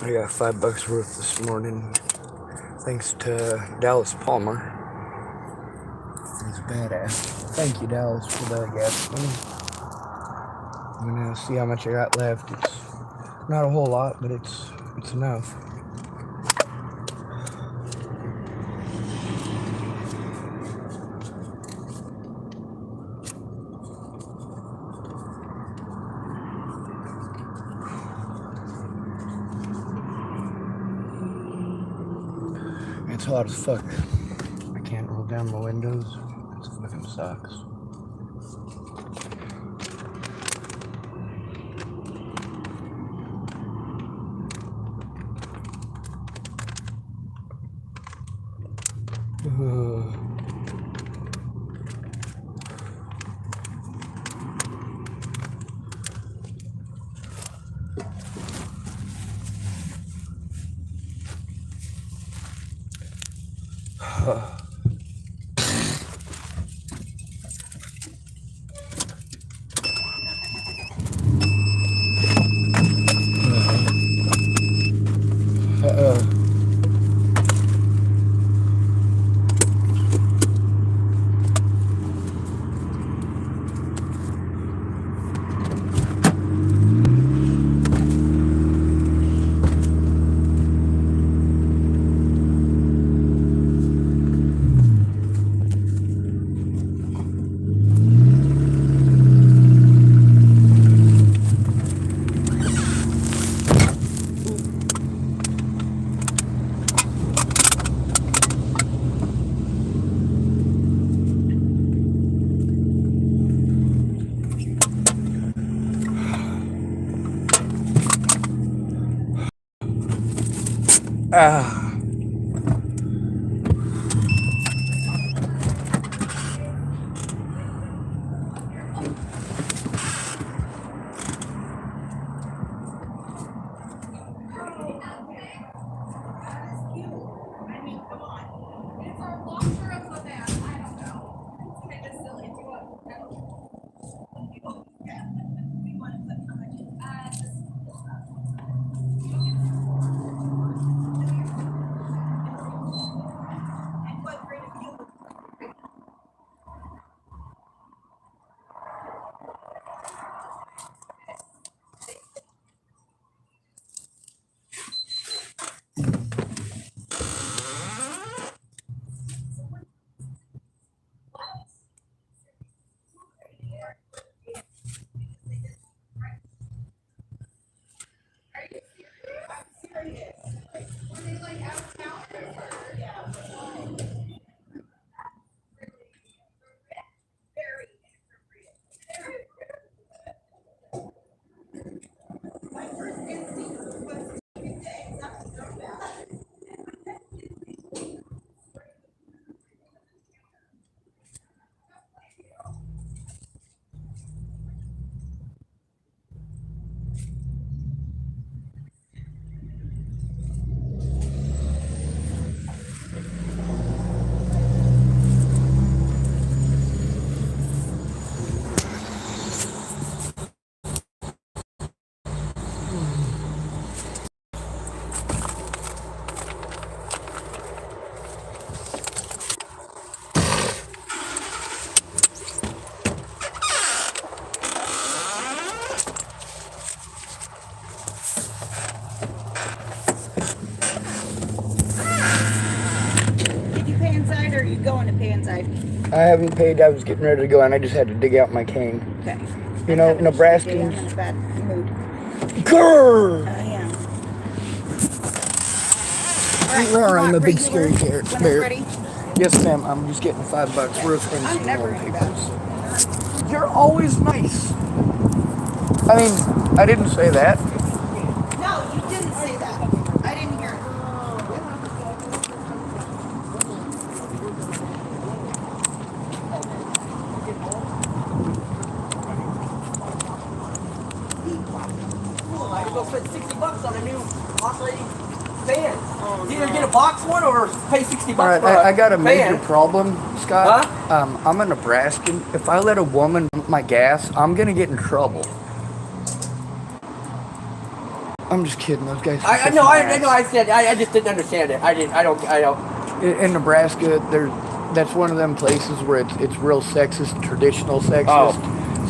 I got $5 worth this morning, thanks to Dallas Palmer. He's a badass. Thank you, Dallas, for the gas money. I'm gonna see how much I got left. It's not a whole lot, but it's enough. It's hot as fuck. I can't roll down my windows. It fucking sucks. I haven't paid. I was getting ready to go, and I just had to dig out my cane. Okay. You know, Nebraskans. I'm in a bad mood. Grrr! Yeah. I'm a big scary bear. Ready? Yes, ma'am. I'm just getting $5 worth and some never papers. You're always nice. I mean, I didn't say that. No, you didn't say that. I didn't hear it. I had to go spend $60 on a new operating fan. Either get a box one or pay $60 All right, for a I got a major fan. problem, Scott. Huh? I'm a Nebraskan. If I let a woman pump my gas, I'm gonna get in trouble. I'm just kidding. Those guys. I know. I said. I just didn't understand it. I don't. In Nebraska, that's one of them places where it's real sexist, traditional sexist. Oh.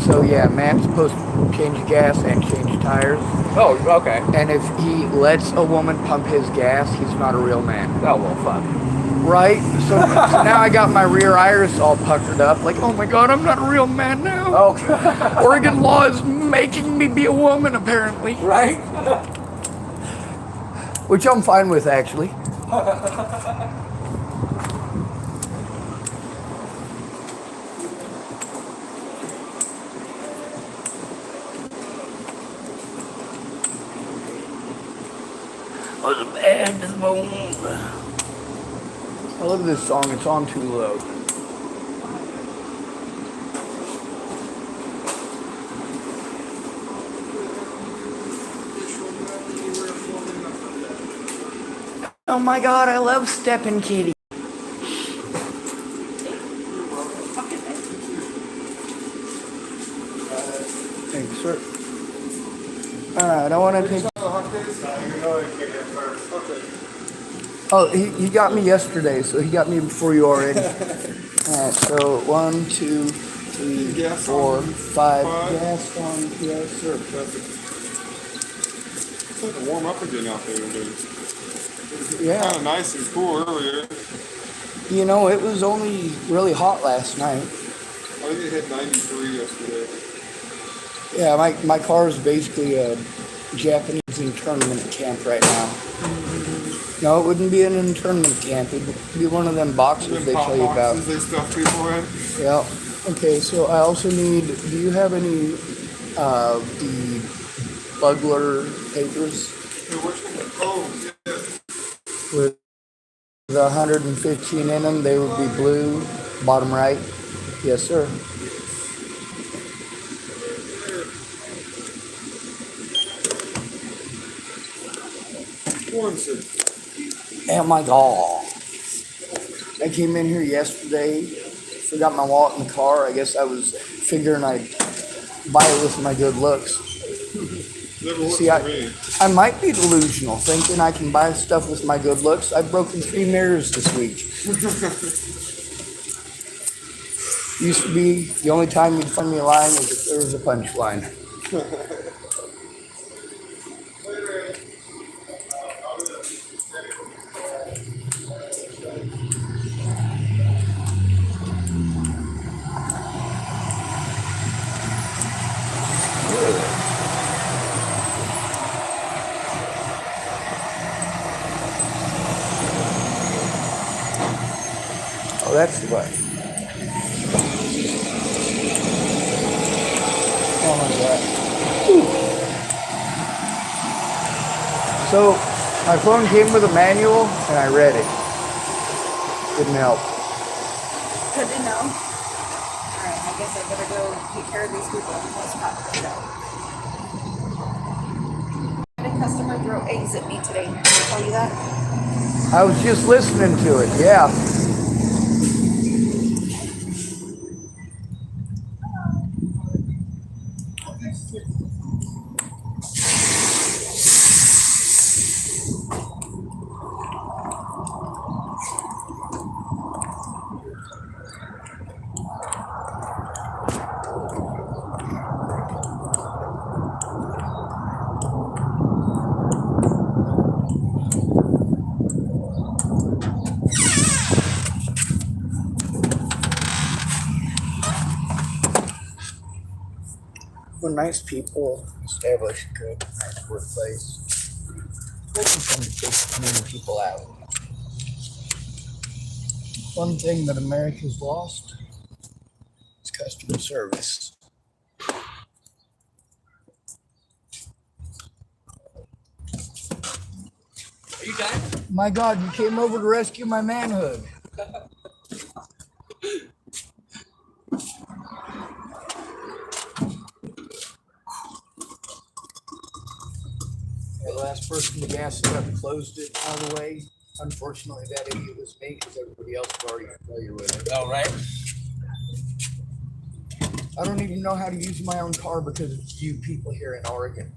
So yeah, man's supposed to change gas and change tires. Oh, okay. And if he lets a woman pump his gas, he's not a real man. Oh well, fuck. Right? So now I got my rear iris all puckered up. Like, oh my god, I'm not a real man now. Oh. Oregon law is making me be a woman, apparently. Right. Which I'm fine with, actually. Was a bad to the bone. I love this song. It's on too low. Oh my god, I love Steppin' Kitty. Thanks, sir. Alright, I want to take... Oh, he got me yesterday, so he got me before you already. Alright, so 1, 2, 3, 4, 5. Gas on, yes, sir. It's like to warm up again out there, dude. Yeah. Kind of nice and cool earlier. You know, it was only really hot last night. I think it hit 93 yesterday. Yeah, my car is basically a Japanese internment camp right now. No, it wouldn't be an internment camp. It'd be one of them boxes they tell you about. They stuff people in. Yeah. Okay, so I also need, do you have any the Bugler papers? Oh, yeah. With the 115 in them, they would be blue, bottom right. Yes, sir. One, sir. Oh my god. I came in here yesterday, forgot my wallet in the car. I guess I was figuring I'd buy it with my good looks. Never worked See, for me. I might be delusional, thinking I can buy stuff with my good looks. I've broken 3 mirrors this week. Used to be the only time you'd find me lying is if there was a punchline. Oh, that's the way. Oh my god. Ooh. So, my phone came with a manual, and I read it. Didn't help. Good to know. Alright, I guess I better go take care of these people. Let's talk about it. A customer throw eggs at me today. Did I tell you that? I was just listening to it, yeah. When nice people establish a good, nice workplace, doesn't tend to take mean people out. One thing that America's lost is customer service. Are you done? My God, you came over to rescue my manhood. The last person to gas it up closed it all the way. Unfortunately, that idiot was me because everybody else was already familiar with it. Oh, right. I don't even know how to use my own car because it's you people here in Oregon.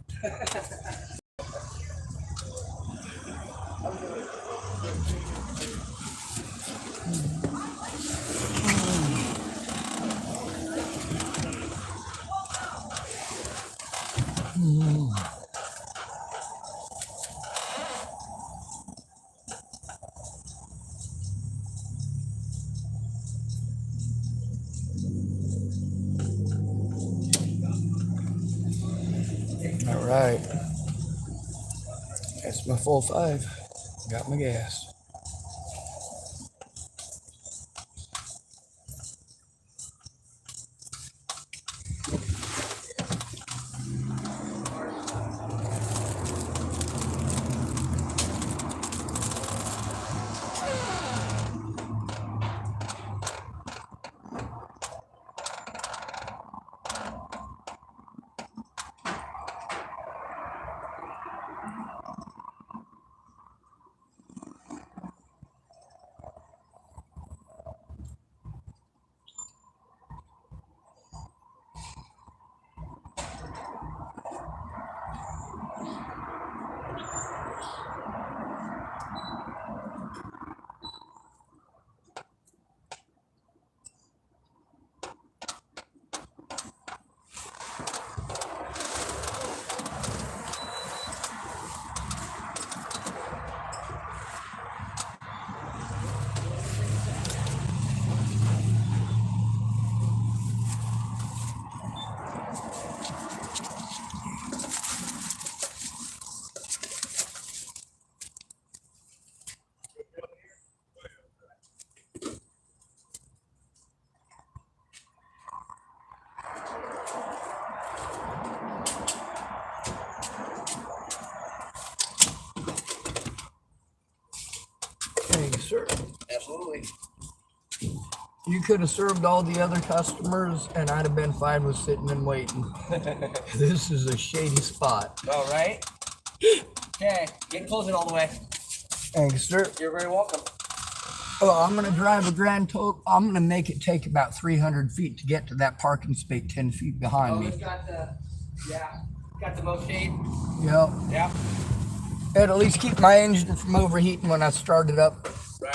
That's my full 5. Got my gas. Thank you, sir. Absolutely. You could have served all the other customers, and I'd have been fine with sitting and waiting. This is a shady spot. All right. Okay, get closing all the way. Thank you, sir. You're very welcome. Well, I'm gonna drive a grand total. I'm gonna make it take about 300 feet to get to that parking space 10 feet behind me. It's got the, got the most shade. Yep. Yeah. It'll at least keep my engine from overheating when I start it up. Right.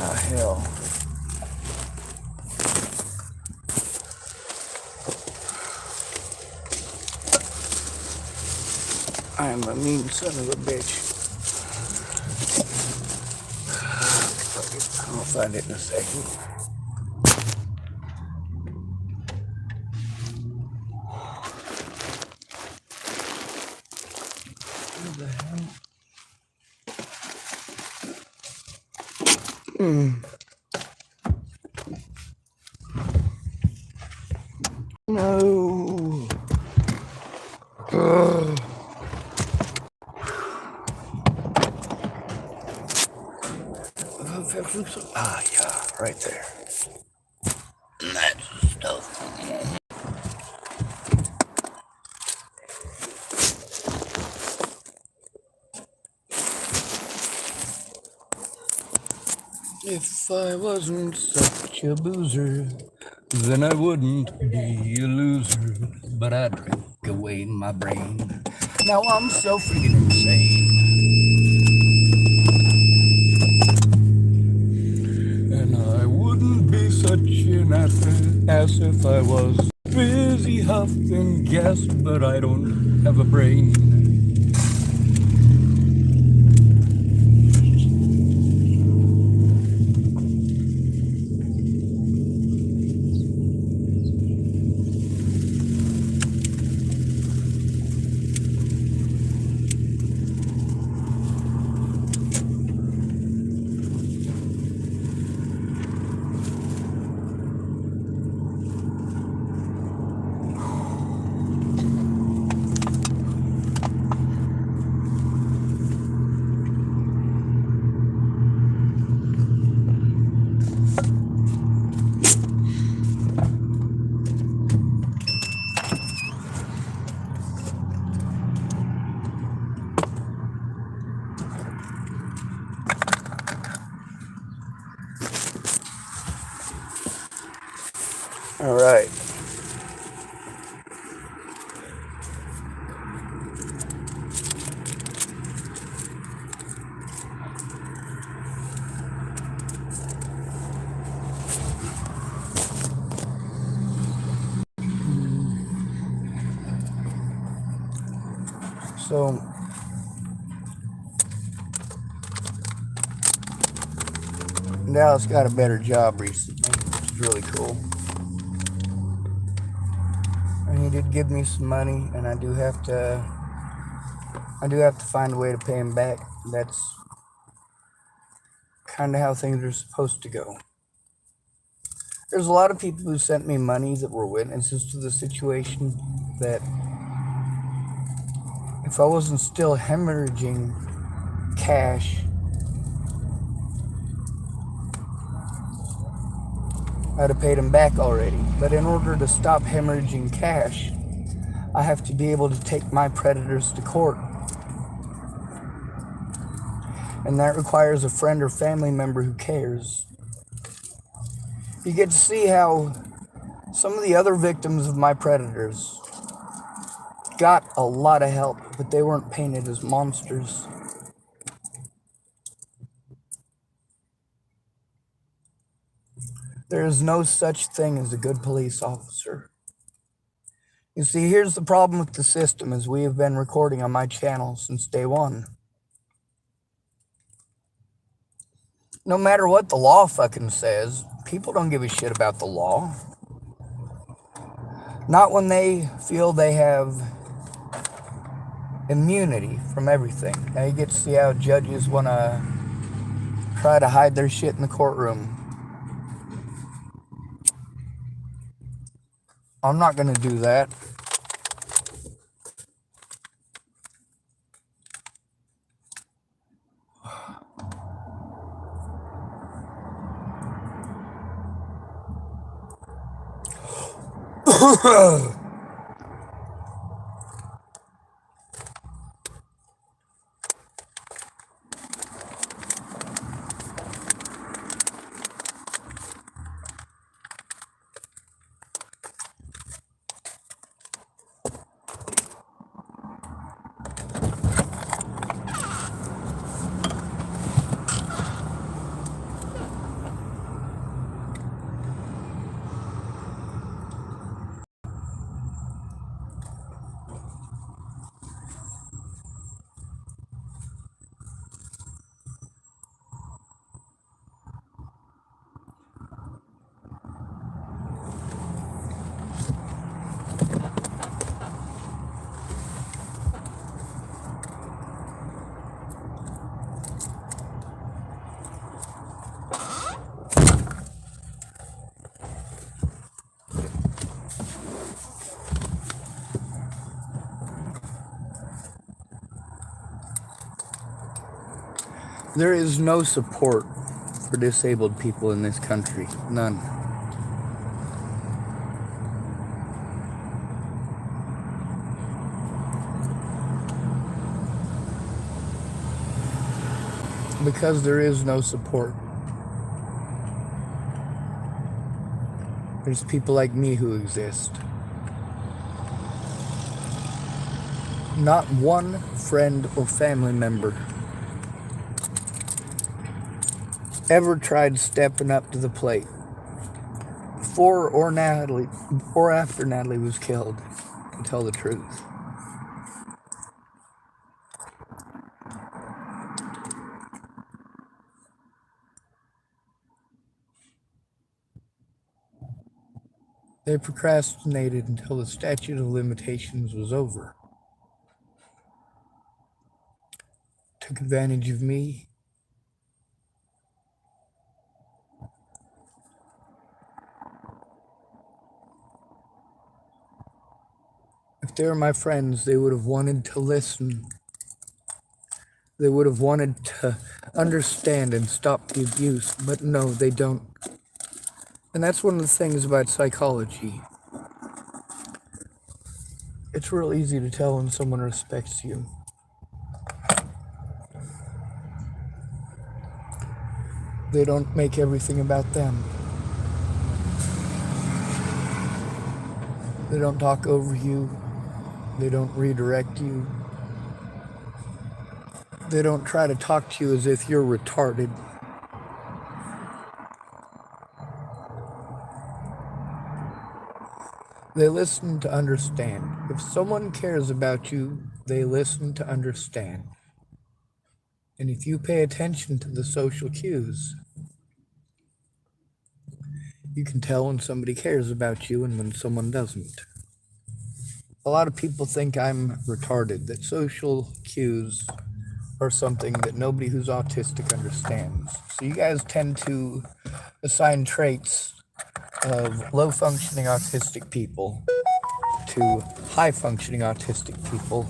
Oh, hell. I am a mean son of a bitch. I'll find it in a second. Where the hell? No. Ugh. Ah, yeah, right there. That's the stuff. If I wasn't such a boozer, then I wouldn't be a loser. But I drink away my brain. Now I'm so freaking insane. And I wouldn't be such an ass if I was busy huffing gas, but I don't have a brain. All right. So, Dallas got a better job recently, which is really cool. And he did give me some money, and I do have to find a way to pay him back. That's kind of how things are supposed to go. There's a lot of people who sent me money that were witnesses to the situation, that if I wasn't still hemorrhaging cash, I'd have paid them back already. But in order to stop hemorrhaging cash, I have to be able to take my predators to court. And that requires a friend or family member who cares. You get to see how some of the other victims of my predators got a lot of help, but they weren't painted as monsters. There is no such thing as a good police officer. You see, here's the problem with the system, as we have been recording on my channel since day one. No matter what the law fucking says, people don't give a shit about the law. Not when they feel they have immunity from everything. Now you get to see how judges want to try to hide their shit in the courtroom. I'm not going to do that. There is no support for disabled people in this country. None. Because there is no support. There's people like me who exist. Not one friend or family member ever tried stepping up to the plate before or after Natalie was killed, to tell the truth. They procrastinated until the statute of limitations was over. Took advantage of me. If they were my friends, they would have wanted to listen. They would have wanted to understand and stop the abuse, but no, they don't. And that's one of the things about psychology. It's real easy to tell when someone respects you. They don't make everything about them. They don't talk over you. They don't redirect you. They don't try to talk to you as if you're retarded. They listen to understand. If someone cares about you They listen to understand. And if you pay attention to the social cues, you can tell when somebody cares about you and when someone doesn't. A lot of people think I'm retarded, that social cues are something that nobody who's autistic understands. So you guys tend to assign traits of low-functioning autistic people to high-functioning autistic people,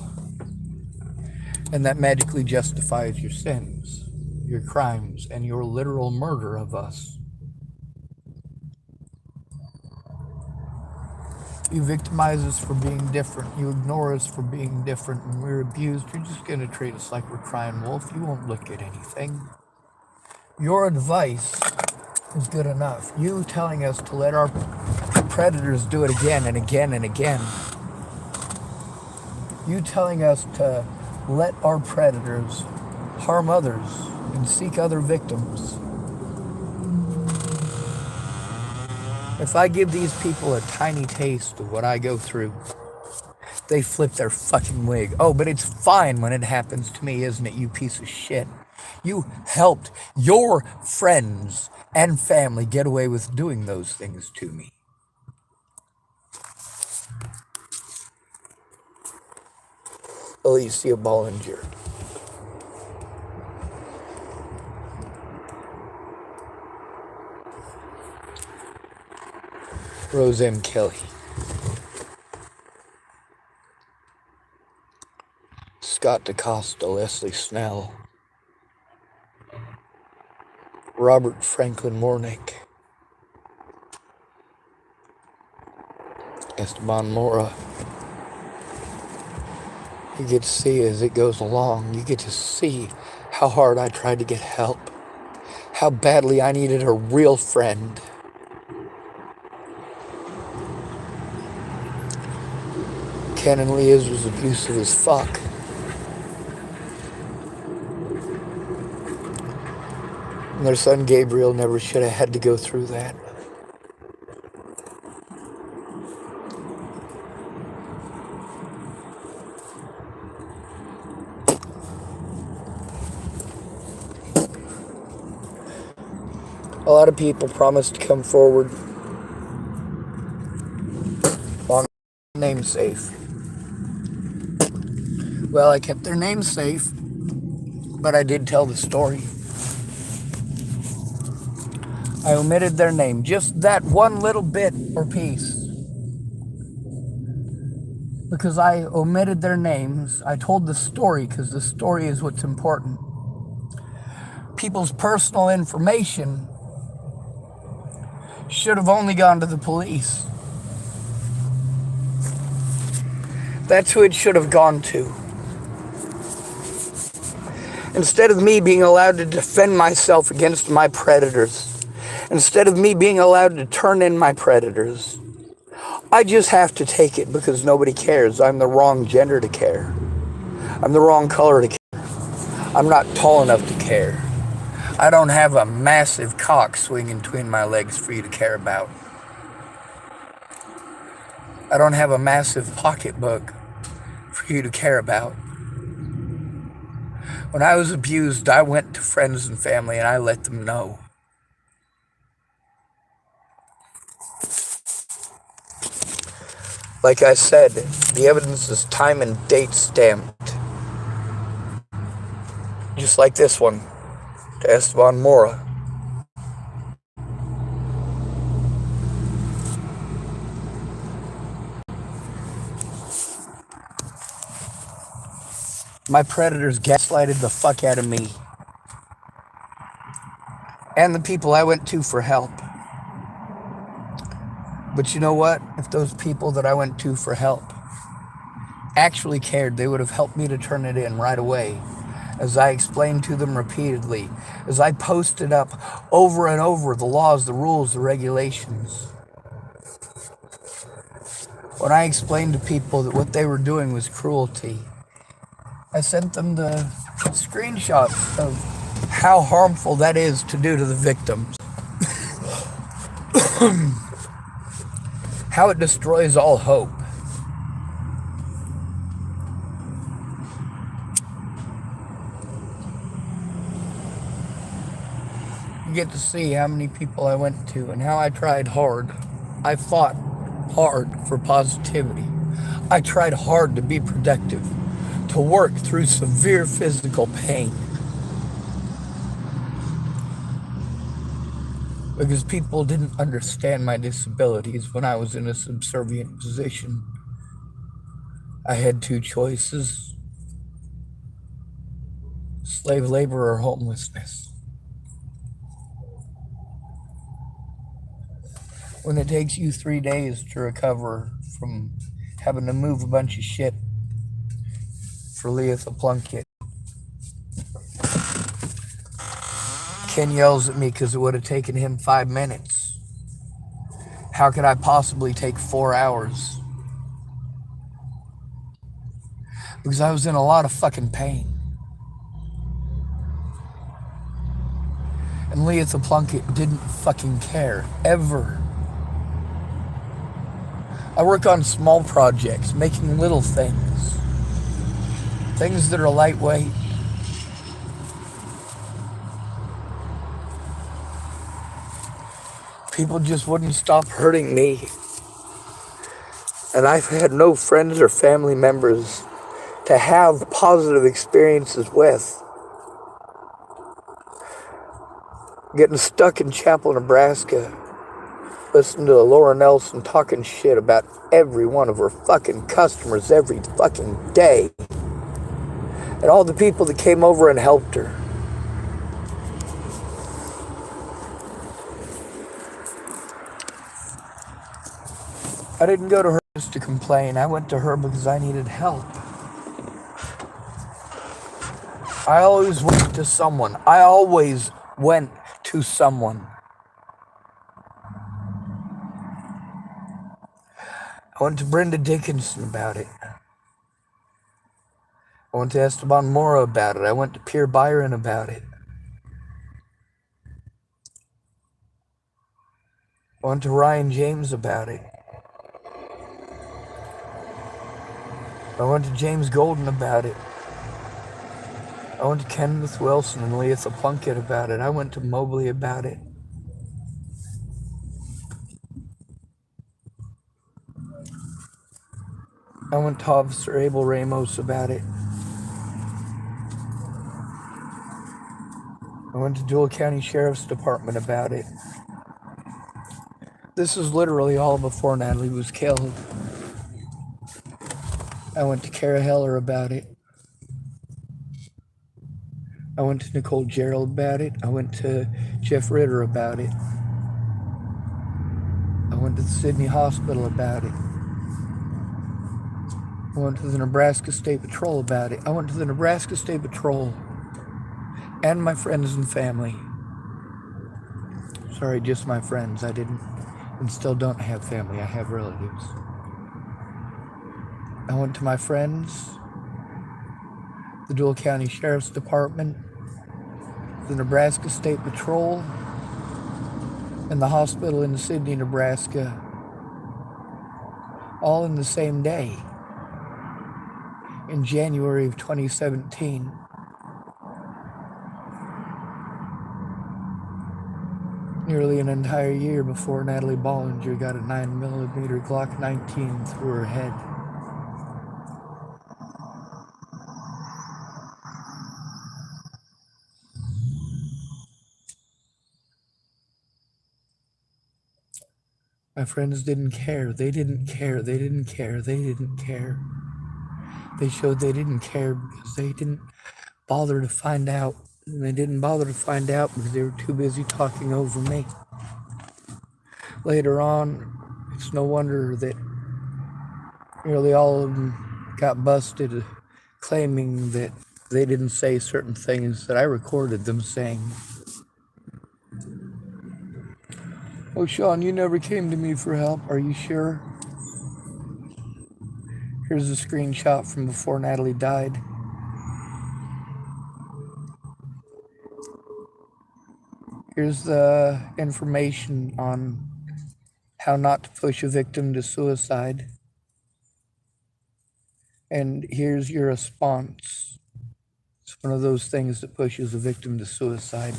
and that magically justifies your sins, your crimes, and your literal murder of us. You victimize us for being different. You ignore us for being different. When we're abused, you're just going to treat us like we're crying wolf. You won't look at anything. Your advice is good enough. You telling us to let our predators do it again and again and again. You telling us to let our predators harm others and seek other victims. If I give these people a tiny taste of what I go through, they flip their fucking wig. Oh, but it's fine when it happens to me, isn't it, you piece of shit? You helped your friends and family get away with doing those things to me. Alicia Bollinger. Rose M. Kelly. Scott DaCosta, Leslie Snell. Robert Franklin Warnick. Esteban Mora. You get to see as it goes along, you get to see how hard I tried to get help, how badly I needed a real friend. Ken and Leah's was abusive as fuck. And their son Gabriel never should have had to go through that. A lot of people promised to come forward. Long name safe. Well, I kept their name safe, but I did tell the story. I omitted their name, just that one little bit or piece. Because I omitted their names, I told the story because the story is what's important. People's personal information should have only gone to the police. That's who it should have gone to. Instead of me being allowed to defend myself against my predators, instead of me being allowed to turn in my predators, I just have to take it because nobody cares. I'm the wrong gender to care. I'm the wrong color to care. I'm not tall enough to care. I don't have a massive cock swinging between my legs for you to care about. I don't have a massive pocketbook for you to care about. When I was abused, I went to friends and family and I let them know. Like I said, the evidence is time and date stamped. Just like this one, to Esteban Mora. My predators gaslighted the fuck out of me. And the people I went to for help. But you know what? If those people that I went to for help actually cared, they would have helped me to turn it in right away. As I explained to them repeatedly. As I posted up over and over the laws, the rules, the regulations. When I explained to people that what they were doing was cruelty, I sent them the screenshots of how harmful that is to do to the victims. How it destroys all hope. You get to see how many people I went to and how I tried hard. I fought hard for positivity. I tried hard to be productive, to work through severe physical pain. Because people didn't understand my disabilities when I was in a subservient position. I had two choices: slave labor or homelessness. When it takes you 3 days to recover from having to move a bunch of shit for Leatha Plunkett, Ken yells at me because it would have taken him 5 minutes. How could I possibly take 4 hours? Because I was in a lot of fucking pain. And Leatha Plunkett didn't fucking care, ever. I work on small projects, making little things. Things that are lightweight. People just wouldn't stop hurting me. And I've had no friends or family members to have positive experiences with. Getting stuck in Chapel, Nebraska, listening to Laura Nelson talking shit about every one of her fucking customers every fucking day. And all the people that came over and helped her. I didn't go to her just to complain. I went to her because I needed help. I always went to someone. I always went to someone. I went to Brenda Dickinson about it. I went to Esteban Mora about it. I went to Pierre Byron about it. I went to Ryan James about it. I went to James Golden about it. I went to Kenneth Wilson and Leatha Plunkett about it. I went to Mobley about it. I went to Officer Abel Ramos about it. I went to Jewell County Sheriff's Department about it. This is literally all before Natalie was killed. I went to Kara Heller about it. I went to Nicole Gerald about it. I went to Jeff Ritter about it. I went to the Sydney Hospital about it. I went to the Nebraska State Patrol about it. I went to the Nebraska State Patrol and my friends and family. Sorry, just my friends. I didn't and still don't have family. I have relatives. I went to my friends, the Jewell County Sheriff's Department, the Nebraska State Patrol, and the hospital in Sydney, Nebraska, all in the same day, in January of 2017. Nearly an entire year before Natalie Bollinger got a 9mm Glock 19 through her head. My friends didn't care. They didn't care. They didn't care. They didn't care. They showed they didn't care because they didn't bother to find out. And they didn't bother to find out because they were too busy talking over me. Later on, it's no wonder that nearly all of them got busted claiming that they didn't say certain things that I recorded them saying. Oh, Sean, you never came to me for help. Are you sure? Here's a screenshot from before Natalie died. Here's the information on how not to push a victim to suicide. And here's your response. It's one of those things that pushes a victim to suicide.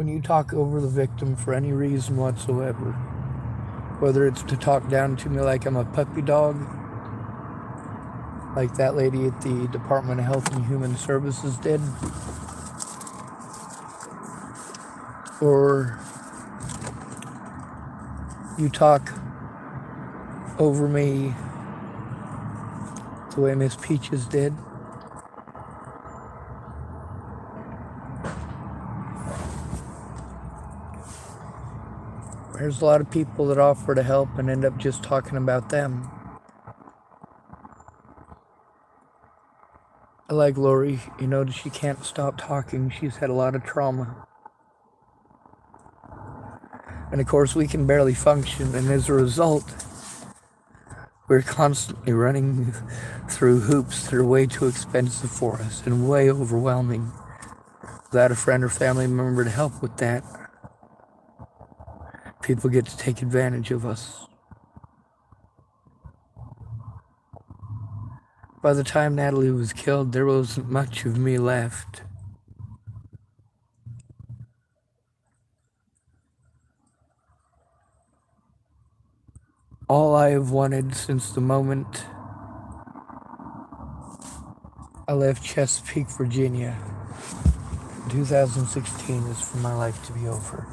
When you talk over the victim for any reason whatsoever, whether it's to talk down to me like I'm a puppy dog, like that lady at the Department of Health and Human Services did, or you talk over me the way Miss Peaches did, there's a lot of people that offer to help and end up just talking about them. I like Lori, you know, she can't stop talking. She's had a lot of trauma. And of course, we can barely function, and as a result, we're constantly running through hoops that are way too expensive for us and way overwhelming. Without a friend or family member to help with that, people get to take advantage of us. By the time Natalie was killed, there wasn't much of me left. All I have wanted since the moment I left Chesapeake, Virginia in 2016 is for my life to be over.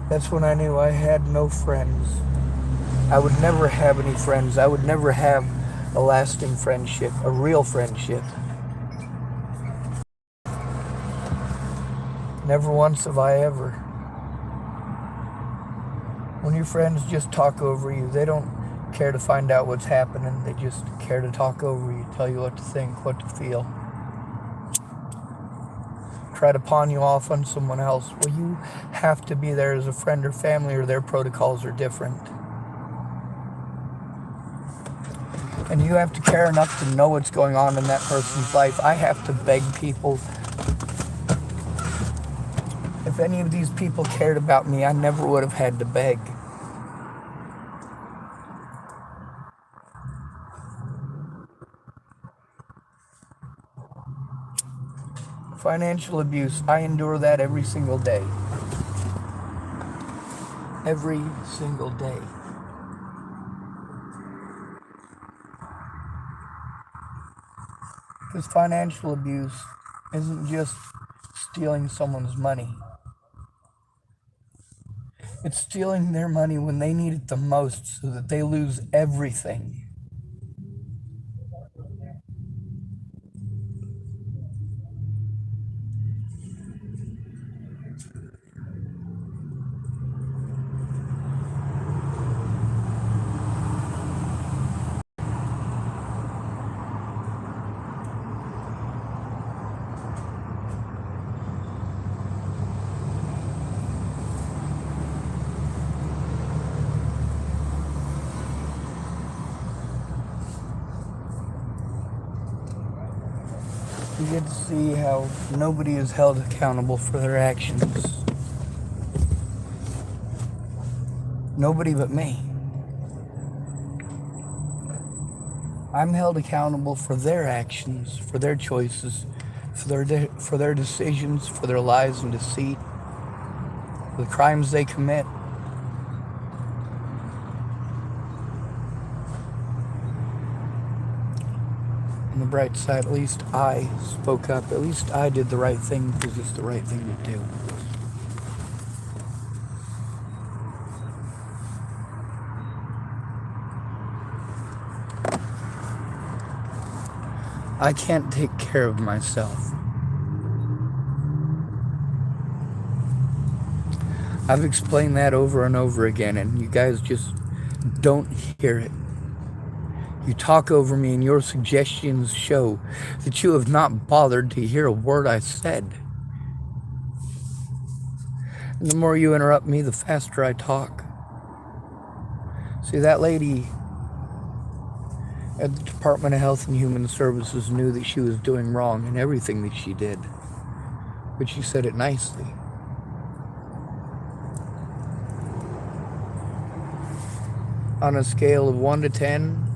That's when I knew I had no friends. I would never have any friends. I would never have a lasting friendship, a real friendship. Never once have I ever. When your friends just talk over you, they don't care to find out what's happening. They just care to talk over you, tell you what to think, what to feel. Try to pawn you off on someone else. Well, you have to be there as a friend or family, or their protocols are different. And you have to care enough to know what's going on in that person's life. I have to beg people. If any of these people cared about me, I never would have had to beg. Financial abuse, I endure that every single day. Every single day. Because financial abuse isn't just stealing someone's money. It's stealing their money when they need it the most so that they lose everything. You get to see how nobody is held accountable for their actions. Nobody but me. I'm held accountable for their actions, for their choices, for their decisions, for their lies and deceit, for the crimes they commit. On the bright side, at least I spoke up. At least I did the right thing because it's the right thing to do. I can't take care of myself. I've explained that over and over again, and you guys just don't hear it. You talk over me, and your suggestions show that you have not bothered to hear a word I said. And the more you interrupt me, the faster I talk. See, that lady at the Department of Health and Human Services knew that she was doing wrong in everything that she did, but she said it nicely. On a scale of 1 to 10,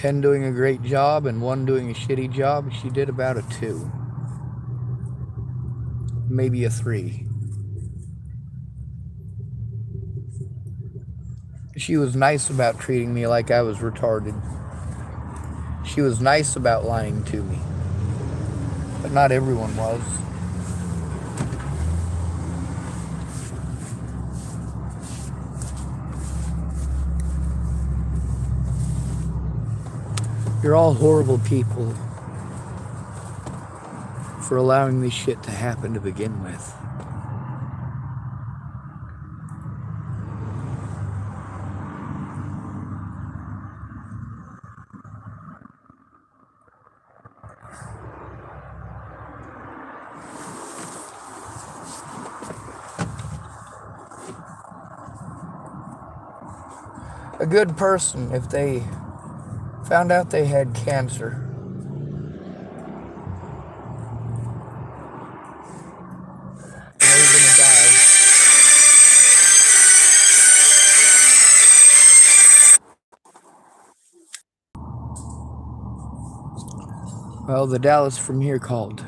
10 doing a great job and 1 doing a shitty job, she did about a 2. Maybe a 3. She was nice about treating me like I was retarded. She was nice about lying to me. But not everyone was. You're all horrible people for allowing this shit to happen to begin with. A good person, if they found out they had cancer, and they were gonna die, well, the Dallas from here called.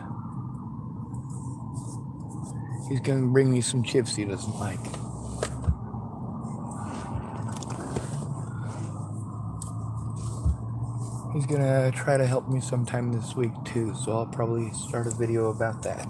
He's gonna bring me some chips he doesn't like. He's gonna try to help me sometime this week too, so I'll probably start a video about that.